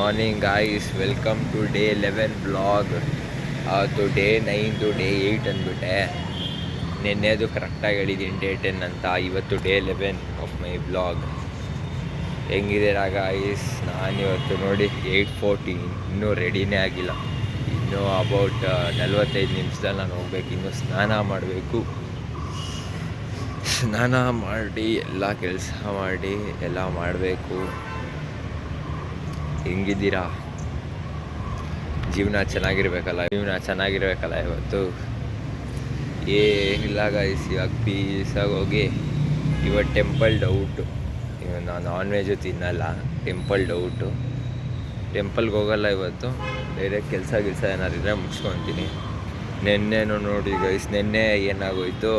Morning guys, welcome to day 11 blog. ಅದು day 9 day 8 ಅಂದ್ಬಿಟ್ಟೆ. ನಿನ್ನೆದು ಕರೆಕ್ಟಾಗಿ ಹೇಳಿದ್ದೀನಿ ಡೇ 10 ಅಂತ. ಇವತ್ತು ಡೇ 11 ಆಫ್ ಮೈ ಬ್ಲಾಗ್. ಹೆಂಗಿದ್ದೀರಾ ಗಾಯ್ಸ್? ನಾನಿವತ್ತು ನೋಡಿ 8:14, ಇನ್ನೂ ರೆಡಿನೇ ಆಗಿಲ್ಲ. ಇನ್ನೂ ಅಬೌಟ್ 45 ನಿಮಿಷದಲ್ಲಿ ನಾನು ಹೋಗ್ಬೇಕು. ಇನ್ನೂ ಸ್ನಾನ ಮಾಡಬೇಕು. ಸ್ನಾನ ಮಾಡಿ ಎಲ್ಲ ಕೆಲಸ ಮಾಡಿ ಎಲ್ಲ ಮಾಡಬೇಕು. ಹೆಂಗಿದ್ದೀರಾ? ಜೀವನ ಚೆನ್ನಾಗಿರ್ಬೇಕಲ್ಲ ಇವತ್ತು. ಏನಿಲ್ಲ ಗಾಯ್ಸ್, ಇವಾಗ ಪೀಸಾಗಿ ಹೋಗಿ ಇವತ್ತು ಟೆಂಪಲ್ ಡೌಟು. ಇವಾಗ ನಾನು ನಾನ್ ವೆಜ್ಜು ತಿನ್ನಲ್ಲ, ಟೆಂಪಲ್ಗೆ ಹೋಗಲ್ಲ ಇವತ್ತು. ಬೇರೆ ಕೆಲಸ ಏನಾದ್ರು ಇದ್ದರೆ ಮುಗಿಸ್ಕೊತೀನಿ. ನೆನ್ನೆನೂ ನೋಡಿ ಗೈಸ್, ನೆನ್ನೆ ಏನಾಗೋಯ್ತು,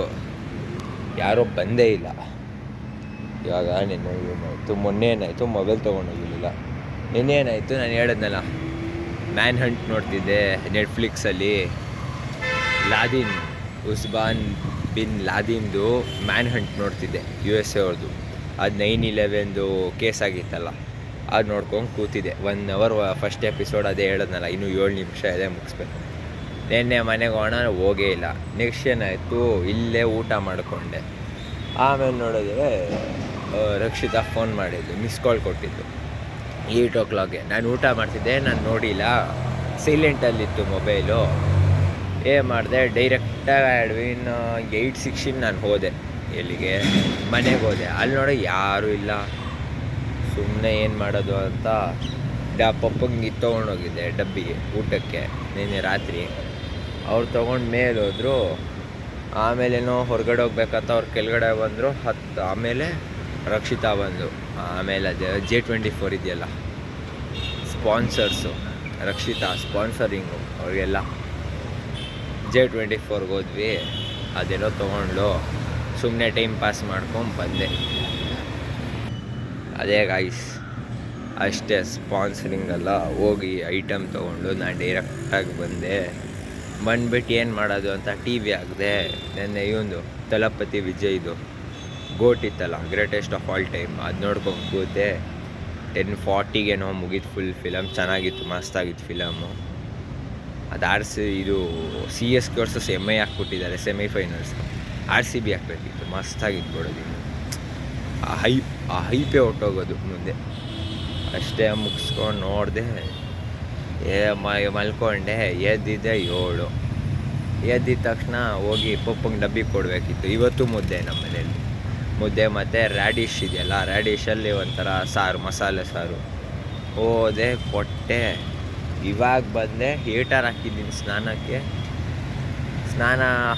ಯಾರೋ ಬಂದೇ ಇಲ್ಲ. ಇವಾಗ ನೆನ್ನೆ ಏನಾಯಿತು, ಮೊನ್ನೆ ಏನಾಯಿತು, ಮೊಬೈಲ್ ತೊಗೊಂಡೋಗಿರಲಿಲ್ಲ. ನೆನ್ನೆ ಏನಾಯಿತು, ನಾನು ಹೇಳಿದ್ನಲ್ಲ, ಮ್ಯಾನ್ ಹಂಟ್ ನೋಡ್ತಿದ್ದೆ ನೆಟ್ಫ್ಲಿಕ್ಸಲ್ಲಿ. ಉಸ್ಮಾನ್ ಬಿನ್ ಲಾದಿನ್ದು ಮ್ಯಾನ್ ಹಂಟ್ ನೋಡ್ತಿದ್ದೆ, USA ಅವ್ರದ್ದು. ಅದು 9/11 ಕೇಸ್ ಆಗಿತ್ತಲ್ಲ, ಅದು ನೋಡ್ಕೊಂಡು ಕೂತಿದ್ದೆ 1 hour. ಫಸ್ಟ್ ಎಪಿಸೋಡ್ ಅದೇ ಹೇಳಿದ್ನಲ್ಲ, ಇನ್ನೂ 7 ನಿಮಿಷ ಇದೆ, ಮುಗಿಸ್ಬೇಕು. ನೆನ್ನೆ ಮನೆಗೆ ಹೋಗೇ ಇಲ್ಲ. ನೆಕ್ಸ್ಟ್ ಏನಾಯಿತು, ಇಲ್ಲೇ ಊಟ ಮಾಡಿಕೊಂಡೆ. ಆಮೇಲೆ ನೋಡಿದ್ರೆ ರಕ್ಷಿತಾ ಫೋನ್ ಮಾಡಿದ್ದು, ಮಿಸ್ ಕಾಲ್ ಕೊಟ್ಟಿದ್ದು 8 o'clock. ನಾನು ಊಟ ಮಾಡ್ತಿದ್ದೆ, ನಾನು ನೋಡಿಲ್ಲ, ಸೈಲೆಂಟಲ್ಲಿತ್ತು ಮೊಬೈಲು. ಏನು ಮಾಡಿದೆ, ಡೈರೆಕ್ಟಾಗಿ ಅಡ್ವಿನ್ 8:16 ನಾನು ಹೋದೆ. ಎಲ್ಲಿಗೆ? ಮನೆಗೆ ಹೋದೆ. ಅಲ್ಲಿ ನೋಡಿ ಯಾರೂ ಇಲ್ಲ. ಸುಮ್ಮನೆ ಏನು ಮಾಡೋದು ಅಂತ ಪಪ್ಪಂಗೆ ತೊಗೊಂಡೋಗಿದ್ದೆ ಡಬ್ಬಿಗೆ ಊಟಕ್ಕೆ ನಿನ್ನೆ ರಾತ್ರಿ. ಅವ್ರು ತೊಗೊಂಡು ಮೇಲೆ ಹೋದರು. ಆಮೇಲೇನೋ ಹೊರಗಡೆ ಹೋಗ್ಬೇಕಂತ ಅವ್ರು ಕೆಳಗಡೆ ಬಂದರು. ಆಮೇಲೆ ರಕ್ಷಿತಾ ಬಂದು, ಆಮೇಲೆ ಅದು J24 ಇದೆಯಲ್ಲ, ಸ್ಪಾನ್ಸರ್ಸು, ರಕ್ಷಿತಾ ಸ್ಪಾನ್ಸರಿಂಗು ಅವ್ರಿಗೆಲ್ಲ. J24ಗೆ ಹೋದ್ವಿ. ಅದೇನೋ ತೊಗೊಂಡು ಸುಮ್ಮನೆ ಟೈಮ್ ಪಾಸ್ ಮಾಡ್ಕೊಂಡು ಬಂದೆ. ಅದೇ ಗಾಯ್ಸ್, ಅಷ್ಟೇ. ಸ್ಪಾನ್ಸರಿಂಗೆಲ್ಲ ಹೋಗಿ ಐಟಮ್ ತೊಗೊಂಡು ನಾನು ಡೈರೆಕ್ಟಾಗಿ ಬಂದುಬಿಟ್ಟು ಏನು ಮಾಡೋದು ಅಂತ TV ಹಾಕಿದೆ. ನೆನ್ನೆ ಇವೊಂದು ತಲಪತಿ ವಿಜಯ್ದು ಗೋಟ್ ಇತ್ತಲ್ಲ, ಗ್ರೇಟೆಸ್ಟ್ ಆಫ್ ಆಲ್ ಟೈಮ್, ಅದು ನೋಡ್ಕೊಂಡು ಕೂತೆ. 10:40ಗೇನೋ ಮುಗೀತು ಫುಲ್ ಫಿಲಮ್. ಚೆನ್ನಾಗಿತ್ತು, ಮಸ್ತಾಗಿತ್ತು ಫಿಲಮು. ಅದು ಇದು CS ವರ್ಸಸ್ MI ಹಾಕ್ಬಿಟ್ಟಿದ್ದಾರೆ ಸೆಮಿಫೈನಲ್ಸ್. RCB ಹಾಕ್ಬೇಕಿತ್ತು, ಮಸ್ತಾಗಿತ್ತು ಬಿಡೋದು. ಆ ಹೈಪೇ ಹೊಟ್ಟೋಗೋದು ಮುಂದೆ. ಅಷ್ಟೇ ಮುಗಿಸ್ಕೊಂಡು ನೋಡಿದೆ, ಮಲ್ಕೊಂಡೆ. ಎದ್ದಿದ್ದೆ 7. ಎದ್ದಿದ ತಕ್ಷಣ ಹೋಗಿ ಪಪ್ಪಂಗೆ ಡಬ್ಬಿ ಕೊಡಬೇಕಿತ್ತು. ಇವತ್ತು ಮುದ್ದೆ, ನಮ್ಮ ಮನೇಲಿ ಮುದ್ದೆ ಮತ್ತು ರ್ಯಾಡಿಶ್ ಇದೆಯಲ್ಲ, ರ್ಯಾಡಿಶಲ್ಲಿ ಒಂಥರ ಸಾರು, ಮಸಾಲೆ ಸಾರು. ಹೋದೆ, ಕೊಟ್ಟೆ. ಇವಾಗ ಬಂದೆ, ಹೀಟರ್ ಹಾಕಿದ್ದೀನಿ ಸ್ನಾನಕ್ಕೆ.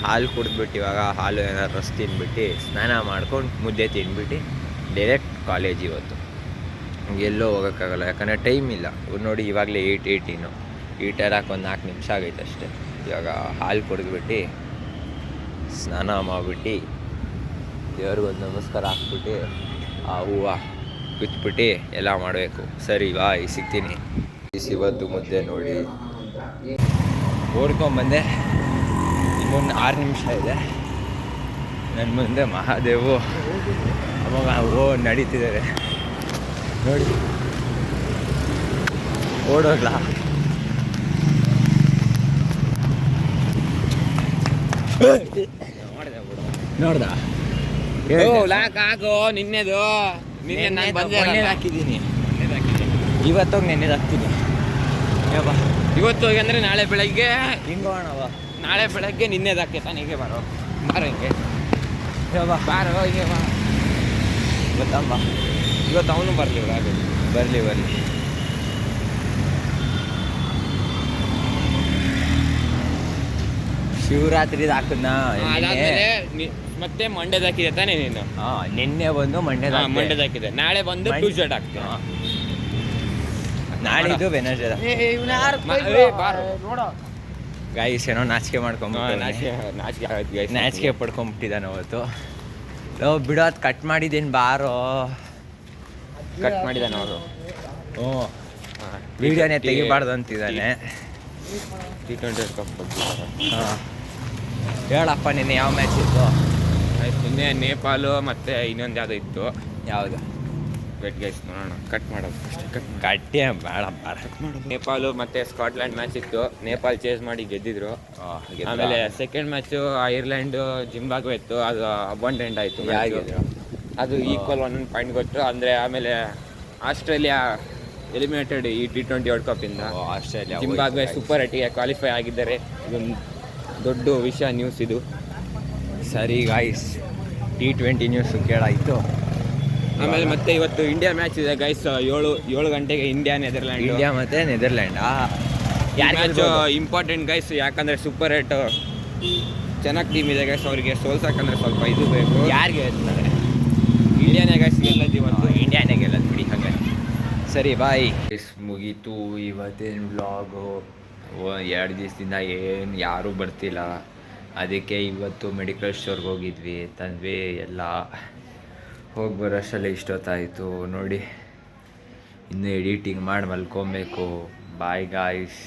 ಹಾಲು ಕುಡಿದ್ಬಿಟ್ಟು, ಇವಾಗ ಹಾಲು ಏನಾದ್ರು ರಸ್ ತಿಂದ್ಬಿಟ್ಟು ಸ್ನಾನ ಮಾಡ್ಕೊಂಡು ಮುದ್ದೆ ತಿಂದ್ಬಿಟ್ಟು ಡೈರೆಕ್ಟ್ ಕಾಲೇಜ್. ಇವತ್ತು ಎಲ್ಲೋ ಹೋಗೋಕ್ಕಾಗಲ್ಲ, ಯಾಕಂದರೆ ಟೈಮ್ ಇಲ್ಲ. ನೋಡಿ ಇವಾಗಲೇ 8:18. ಹೀಟರ್ ಹಾಕಿ ಒಂದು 4 ನಿಮಿಷ ಆಗೈತೆ ಅಷ್ಟೇ. ಇವಾಗ ಹಾಲು ಕುಡಿದ್ಬಿಟ್ಟು ಸ್ನಾನ ಮಾಡಿಬಿಟ್ಟು ದೇವ್ರಿಗೊಂದು ನಮಸ್ಕಾರ ಹಾಕ್ಬಿಟ್ಟು ಆ ಹೂವು ಬಿತ್ಬಿಟ್ಟು ಎಲ್ಲ ಮಾಡಬೇಕು. ಸರಿ ಬಾಯ್, ಸಿಗ್ತೀನಿ. ಇವತ್ತು ಮುದ್ದೆ ನೋಡಿ ಓಡ್ಕೊಂಬಂದೆ. ಇನ್ನೊಂದು 6 ನಿಮಿಷ ಇದೆ. ನನ್ನ ಮುಂದೆ ಮಹಾದೇವು ಅವಾಗ ನಡೀತಿದ್ದಾರೆ ನೋಡಿ. ಓಡೋಗ್ಲಾ? ನೋಡ್ದ ಹಾಕೋ ನಿನ್ನೆದು. ನಿನ್ನೆ ನಾನು ಹಾಕಿದ್ದೀನಿ, ಇವತ್ತೋಗಿ ನೆನ್ನೆದು ಹಾಕ್ತೀನಿ. ಇವತ್ತು ಹೋಗಿ ಅಂದರೆ ನಾಳೆ ಬೆಳಗ್ಗೆ ಹಿಂಗೋಣವ. ನಾಳೆ ಬೆಳಗ್ಗೆ ನಿನ್ನೆದು ಹಾಕಿ ತಾನೀಗೆ ಬಾರೋ ಹಿಂಗೆ ಬಾರೋ ಹಿಂಗೆ ಬಾ. ಗೊತ್ತಮ್ಮ, ಇವತ್ತು ಅವನು ಬರಲಿ, ಬರಲಿ. ಶಿವರಾತ್ರಿದು ಹಾಕಿದ್ನಾ? ಮತ್ತೆ ಮಂಡ್ಯದ ಹಾಕಿದೆ ತಾನೇ ನೀನು? ನಿನ್ನೆ ಬಂದು ಮಂಡ್ಯದ ಹಾಕಿದೆ. ನಾಳೆ ಬಂದು ಟ್ಯೂಸ್ಡೇ ಹಾಕ್ತೀನಿ. ನಾಳಿದ್ದು ವೆನಸ್ಡೇ. ಗಾಯ್ಸ್ ಏನೋ ನಾಚಿಕೆ ನಾಚಿಕೆ ಪಡ್ಕೊಂಬಿಟ್ಟಿದ್ದಾನೆ ಅವತ್ತು. ಬಿಡೋದು ಕಟ್ ಮಾಡಿದ್ದೀನಿ, ಬಾರೋ. ಕಟ್ ಮಾಡಿದ್ದಾನೆ ಅವರು. ವಿಡಿಯೋನೇ ತೆಗಿಬಾರ್ದು ಅಂತಿದ್ದಾನೆ. T20 ಕಪ್ ಬಗ್ಗೆ ಹೇಳಪ್ಪ, ನಿನ್ನೆ ಯಾವ ಮ್ಯಾಚ್ ಇತ್ತು? ನಿನ್ನೆ ನೇಪಾಳು ಮತ್ತು ಇನ್ನೊಂದು ಯಾವುದೋ ಇತ್ತು. ಯಾವುದು? ವೆಟ್ ಗೈಸ್ ನೋಡೋಣ ಕಟ್ ಮಾಡೋದು ಅಷ್ಟೇ ಗಟ್ಟಿ ಬೇಡ ಬೇಡ. ನೇಪಾಳು ಮತ್ತು ಸ್ಕಾಟ್ಲ್ಯಾಂಡ್ ಮ್ಯಾಚ್ ಇತ್ತು. ನೇಪಾಲ್ ಚೇಸ್ ಮಾಡಿ ಗೆದ್ದಿದ್ರು. ಆಮೇಲೆ ಸೆಕೆಂಡ್ ಮ್ಯಾಚು ಐರ್ಲೆಂಡು ಜಿಂಬಾಬ್ವೆ ಇತ್ತು. ಅದು ಅಬಂಡೆಂಟ್ ಆಯಿತು. ಅದು ಈಕ್ವಲ್ 1 ಪಾಯಿಂಟ್ ಕೊಟ್ಟರು. ಅಂದರೆ ಆಮೇಲೆ ಆಸ್ಟ್ರೇಲಿಯಾ ಎಲಿಮಿನೇಟೆಡ್ ಈ T20 ವರ್ಲ್ಡ್ ಕಪ್ಪಿಂದ. ಆಸ್ಟ್ರೇಲಿಯಾ ಜಿಂಬಾಬ್ವೆ ಸೂಪರ್ 8ಗೆ ಕ್ವಾಲಿಫೈ ಆಗಿದ್ದಾರೆ. ಇದೊಂದು ದೊಡ್ಡ ವಿಷಯ ನ್ಯೂಸ್ ಇದು. ಸರಿ ಗಾಯ್ಸ್, T20 ನ್ಯೂಸು ಕೇಳಾಯಿತು. ಆಮೇಲೆ ಮತ್ತೆ ಇವತ್ತು ಇಂಡಿಯಾ ಮ್ಯಾಚ್ ಇದೆ ಗೈಸ್. 7 ಗಂಟೆಗೆ ಇಂಡಿಯಾ ಮತ್ತು ನೆದರ್ಲ್ಯಾಂಡ್ ಮ್ಯಾಚ್ ಇಂಪಾರ್ಟೆಂಟ್ ಗೈಸ್. ಯಾಕಂದರೆ ಸೂಪರ್ 8 ಚೆನ್ನಾಗಿ ಟೀಮ್ ಇದೆ ಗೈಸ್. ಅವರಿಗೆ ಸೋಲ್ಸಕ್ಕಂದ್ರೆ ಸ್ವಲ್ಪ ಇದು ಬೇಕು. ಯಾರಿಗೆ ಹೇಳ್ತಾರೆ? ಇಂಡಿಯಾನೇ ಗೈಸ್ ಗೆಲ್ಲೋದು ಇವತ್ತು. ಇಂಡಿಯಾನೇ ಗೆಲ್ಲೋದು ಬಿಡಿ. ಹಾಗೆ ಸರಿ ಬಾಯ್. ಮುಗೀತು ಇವತ್ತೇನು ವ್ಲಾಗು. 2 ದಿವಸದಿಂದ ಏನು ಯಾರೂ ಬರ್ತಿಲ್ಲ. ಅದಕ್ಕೆ ಇವತ್ತು ಮೆಡಿಕಲ್ ಸ್ಟೋರ್ಗೆ ಹೋಗಿದ್ವಿ, ತಂದ್ವಿ ಎಲ್ಲ. ಹೋಗಿ ಬರೋಷ್ಟರಲ್ಲಿ ಇಷ್ಟೊತ್ತಾಯಿತು ನೋಡಿ. ಇನ್ನು ಎಡಿಟಿಂಗ್ ಮಾಡಿ ಮಲ್ಕೊಬೇಕು. Bye guys.